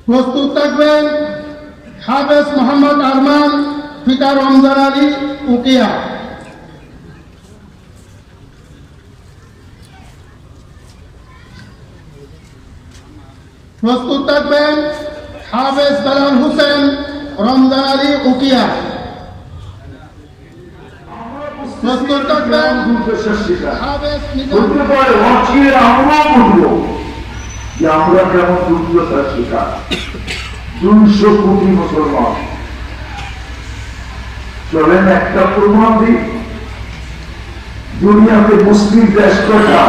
প্রস্তুত থাকবেন হাফেজ মোহাম্মদ আরমান, পিতা রমজান আলী উকিয়া। প্রস্তুত থাকবেন হাফেজ বেলাল হোসেন, রমজান আলী উকিয়া। প্রস্তুত থাকবেন হাফেজ আমরা কেমন দুর্দশার শিকার। 200 কোটি মুসলমান, চলেন একটা প্রমাণ দিই। দুনিয়াতে মুসলিম দেশ কটা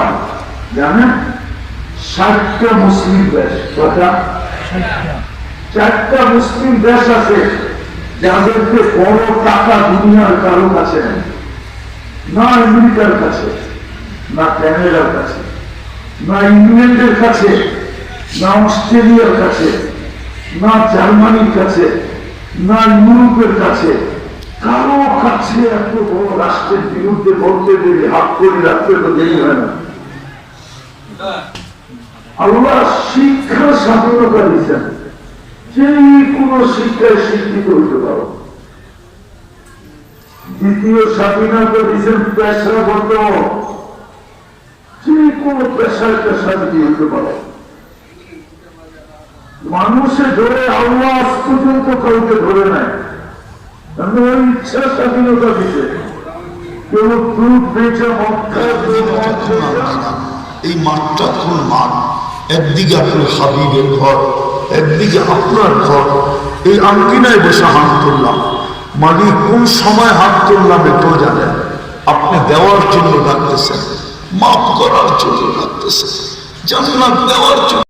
জানেন? 60টা মুসলিম দেশ। কটা? 4টা মুসলিম দেশ আছে যাদেরকে বড় টাকা দুনিয়ার কারো কাছে নেই, না আমেরিকার কাছে, না ক্যানাডার কাছে, না ইংল্যান্ডের কাছে, না অস্ট্রেলিয়ার কাছে, না জার্মানির কাছে, না ইউরোপের কাছে। কারো কাছে এত বড় রাষ্ট্রের বিরুদ্ধে বলতে গেলে হাত করে রাখতে তো দেরি হয় না। আল্লাহ শিক্ষা স্বাধীনতা দিচ্ছেন, যে কোনো শিক্ষায় শিক্ষিত হইতে পারো। দ্বিতীয় স্বাধীনতা দিচ্ছেন পেশাগত, যে কোনো পেশায় পেশাগতি হইতে পারো। মানুষে ধরে আল্লাহ আজ পর্যন্ত কাউকে ধরে নেয়, ওই ইচ্ছা স্বাধীনতা দিতে। কেউ দুধ বেচে এই মাঠটা কোন মাঠ? একদিকে আপনার হাবিবের ঘর, একদিকে আপনার ঘর। এই আঙ্গিনায় বসে হাত তুললাম, মালিক কোন সময় হাত তুললাম এটাও জানেন। আপনি দেওয়ার জন্য ডাকতেছেন, মাফ করার জন্য ডাকতেছেন, জান্নাত দেওয়ার জন্য।